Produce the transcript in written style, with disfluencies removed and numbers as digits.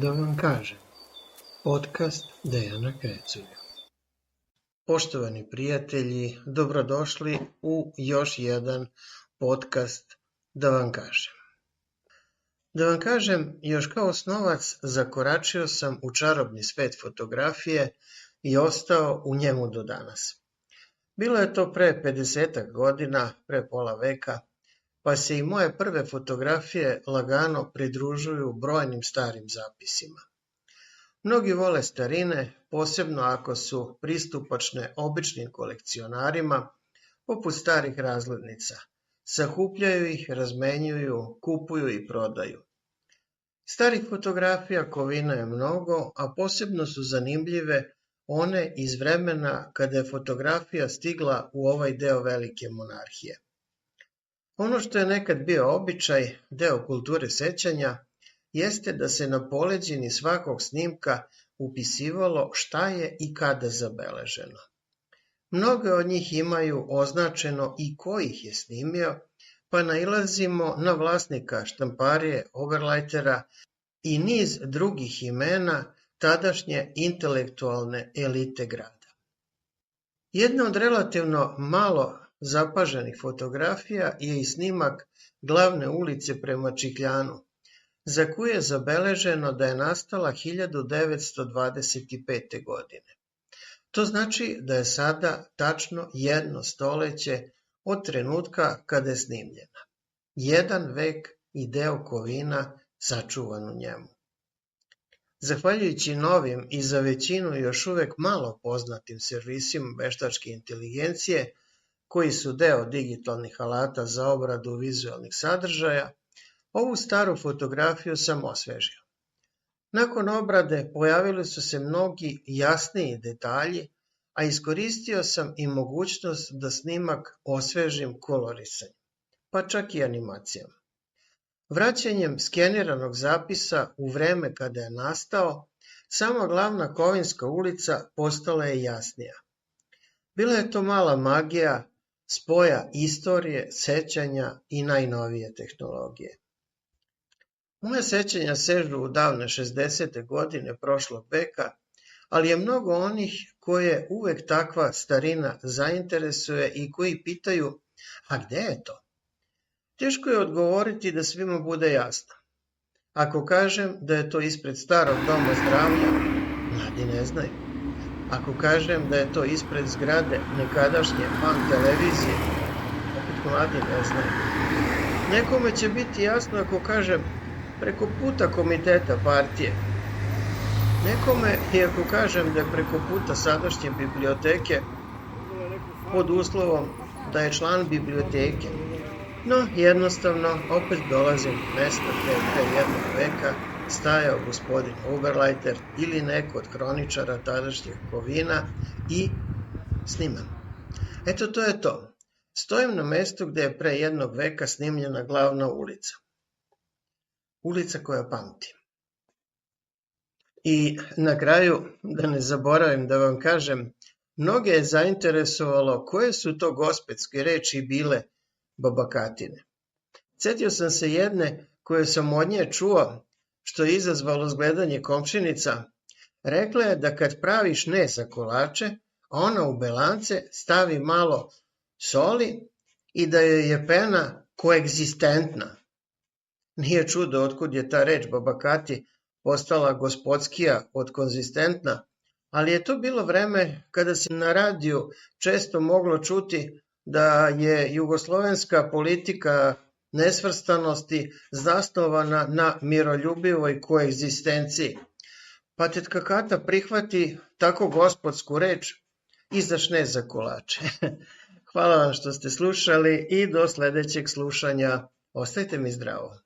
Da vam kažem, podcast Dejana Kreculja. Poštovani prijatelji, dobrodošli u još jedan podcast Da vam kažem. Da vam kažem, još kao osnovac zakoračio sam u čarobni svet fotografije i ostao u njemu do danas. Bilo je to pre 50 godina, pre pola veka, pa se i moje prve fotografije lagano pridružuju brojnim starim zapisima. Mnogi vole starine, posebno ako su pristupačne običnim kolekcionarima, poput starih razglednica. Sakupljaju ih, razmenjuju, kupuju i prodaju. Starih fotografija kovina je mnogo, a posebno su zanimljive one iz vremena kada je fotografija stigla u ovaj deo velike monarhije. Ono što je nekad bio običaj, deo kulture sećanja, jeste da se na poleđini svakog snimka upisivalo šta je i kada zabeleženo. Mnoge od njih imaju označeno i ko ih je snimio, pa nailazimo na vlasnika štamparije Oberleitera i niz drugih imena tadašnje intelektualne elite grada. Jedna od relativno malo zapaženih fotografija je i snimak glavne ulice prema Čikljanu, za koju je zabeleženo da je nastala 1925. godine. To znači da je sada tačno 1 stoleće od trenutka kada je snimljena. 1 vek i deo kovina sačuvan u njemu. Zahvaljujući novim i za većinu još uvek malo poznatim servisima veštačke inteligencije, koji su deo digitalnih alata za obradu vizualnih sadržaja, ovu staru fotografiju sam osvežio. Nakon obrade pojavili su se mnogi jasniji detalji, a iskoristio sam i mogućnost da snimak osvežim kolorisanjem, pa čak i animacijama. Vraćanjem skeniranog zapisa u vreme kada je nastao, sama glavna Kovinska ulica postala je jasnija. Bila je to mala magija spoja istorije, sećanja i najnovije tehnologije. Moje sećanja sežu u davne 60. godine prošlog veka, ali je mnogo onih koje uvek takva starina zainteresuje i koji pitaju, a gde je to? Teško je odgovoriti da svima bude jasno. Ako kažem da je to ispred starog doma zdravlja, mladi ne znaju. Ako kažem da je to ispred zgrade nekadašnje PAN televizije, opet mladi ne znaju. Nekome će biti jasno ako kažem preko puta komiteta partije. Nekome i ako kažem da je preko puta sadašnje biblioteke pod uslovom da je član biblioteke. No, jednostavno, opet dolazim mesta gde je pre 1 veka stajao gospodin Oberleiter ili neko od hroničara tadašnjeg kovina i snimam. Eto, to je to. Stojim na mestu gde je pre 1 veka snimljena glavna ulica. Ulica koja pamti. I na kraju, da ne zaboravim da vam kažem, mnoge je zainteresovalo koje su to gospetske reči bile babakatine. Sjetio sam se jedne koje sam od nje čuo, što je izazvalo zgledanje komšinica. Rekla je da kad praviš ne za kolače, ona u belance stavi malo soli i da joj je pena koegzistentna. Nije čudo otkud je ta reč babakati postala gospodskija od konzistentna, ali je to bilo vreme kada se na radiju često moglo čuti da je jugoslovenska politika nesvrstanosti zasnovana na miroljubivoj koegzistenciji. Pa tetka Kata prihvati tako gospodsku reč i zašne za kolače. Hvala vam što ste slušali i do sledećeg slušanja. Ostajte mi zdravo.